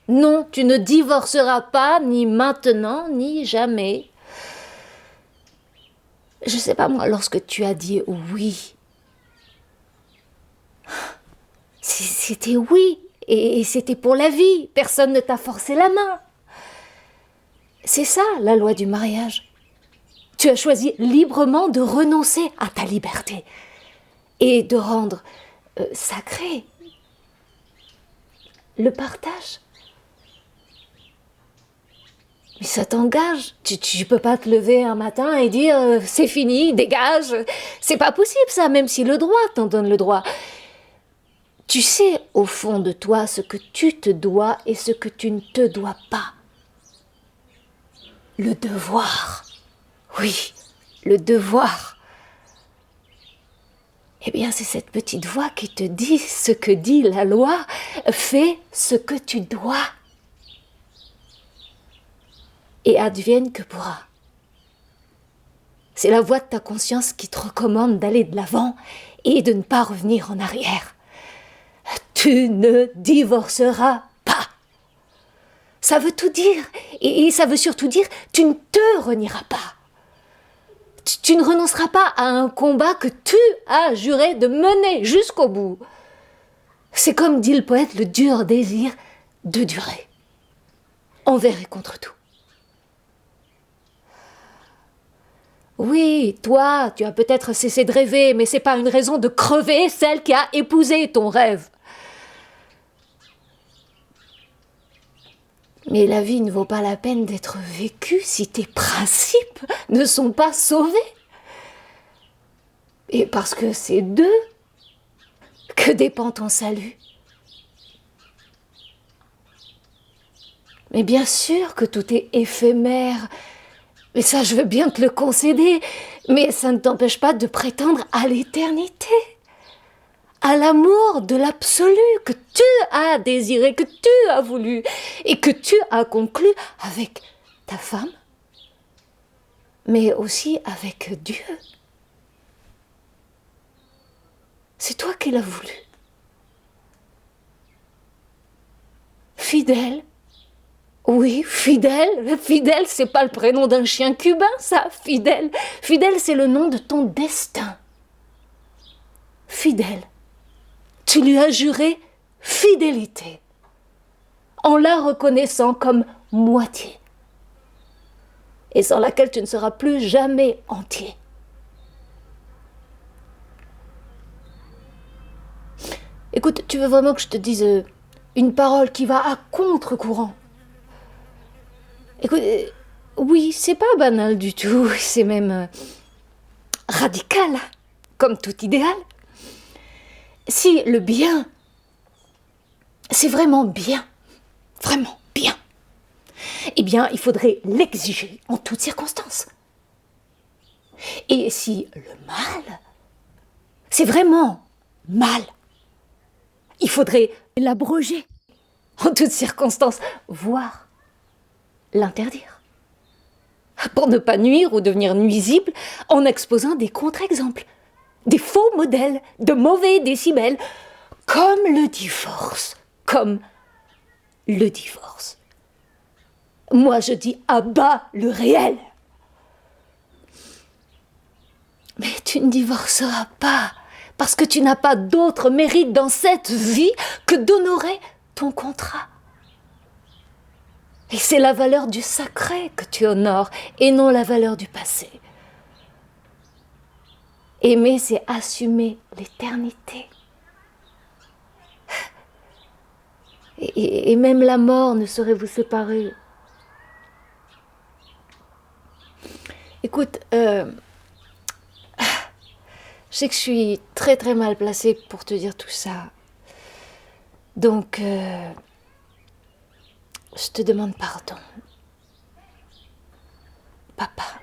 Non, tu ne divorceras pas, ni maintenant, ni jamais. Je sais pas moi, lorsque tu as dit oui, c'était oui, et c'était pour la vie. Personne ne t'a forcé la main. C'est ça, la loi du mariage. Tu as choisi librement de renoncer à ta liberté et de rendre sacré le partage. Mais ça t'engage. Tu peux pas te lever un matin et dire c'est fini, dégage. C'est pas possible ça, même si le droit t'en donne le droit. Tu sais au fond de toi ce que tu te dois et ce que tu ne te dois pas. Le devoir. Oui, le devoir. Eh bien, c'est cette petite voix qui te dit ce que dit la loi. Fais ce que tu dois. Et advienne que pourra. C'est la voix de ta conscience qui te recommande d'aller de l'avant et de ne pas revenir en arrière. Tu ne divorceras pas. Ça veut tout dire. Et ça veut surtout dire tu ne te renieras pas. Tu ne renonceras pas à un combat que tu as juré de mener jusqu'au bout. C'est comme dit le poète, le dur désir de durer. Envers et contre tout. Oui, toi, tu as peut-être cessé de rêver, mais c'est pas une raison de crever celle qui a épousé ton rêve. Mais la vie ne vaut pas la peine d'être vécue si tes principes ne sont pas sauvés. Et parce que c'est d'eux que dépend ton salut. Mais bien sûr que tout est éphémère. Mais ça, je veux bien te le concéder. Mais ça ne t'empêche pas de prétendre à l'éternité. À l'amour de l'absolu que tu as désiré, que tu as voulu et que tu as conclu avec ta femme, mais aussi avec Dieu. C'est toi qui l'as voulu. Fidèle. Oui, fidèle. Fidèle, c'est pas le prénom d'un chien cubain, ça. Fidèle. Fidèle, c'est le nom de ton destin. Fidèle. Tu lui as juré fidélité, en la reconnaissant comme moitié, et sans laquelle tu ne seras plus jamais entier. Écoute, tu veux vraiment que je te dise une parole qui va à contre-courant? Écoute, oui, c'est pas banal du tout, c'est même radical, comme tout idéal. Si le bien, c'est vraiment bien, eh bien, il faudrait l'exiger en toutes circonstances. Et si le mal, c'est vraiment mal, il faudrait l'abroger en toutes circonstances, voire l'interdire, pour ne pas nuire ou devenir nuisible en exposant des contre-exemples, des faux modèles de mauvais décibels, comme le divorce, Moi, je dis à bas le réel. Mais tu ne divorceras pas, parce que tu n'as pas d'autre mérite dans cette vie que d'honorer ton contrat. Et c'est la valeur du sacré que tu honores, et non la valeur du passé. Aimer, c'est assumer l'éternité. Et même la mort ne saurait vous séparer. Écoute, je sais que je suis très très mal placée pour te dire tout ça. Donc, je te demande pardon. Papa.